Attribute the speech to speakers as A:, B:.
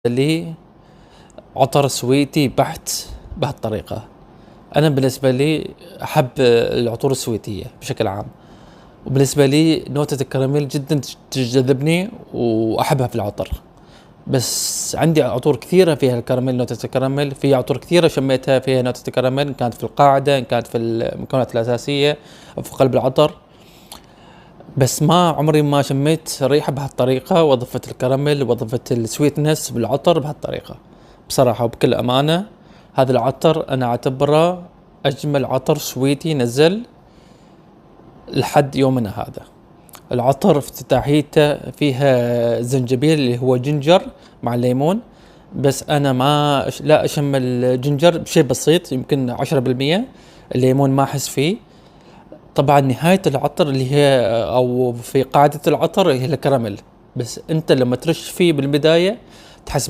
A: لي عطر سويتي بحت بهالطريقة. أنا بالنسبة لي أحب العطور السويتية بشكل عام، وبالنسبة لي نوتة الكراميل جدا تجذبني وأحبها في العطر. بس عندي عطور كثيرة فيها الكراميل، نوتة الكراميل، في عطور كثيرة شميتها فيها نوتة الكراميل، إن كانت في القاعدة، إن كانت في المكونات الأساسية أو في قلب العطر. بس ما عمري ما شميت ريحة بهالطريقة وأضفت الكراميل وأضفت السويتنس بالعطر بهالطريقة بصراحة وبكل أمانة. هذا العطر أنا أعتبره أجمل عطر سويتي نزل لحد يومنا هذا. العطر افتتاحيته فيها زنجبيل اللي هو جنجر مع الليمون، بس أنا لا أشم الجنجر بشيء بسيط، يمكن 10%. الليمون ما أحس فيه. طبعا نهاية العطر اللي هي أو في قاعدة العطر هي الكراميل، بس أنت لما ترش فيه بالبداية تحس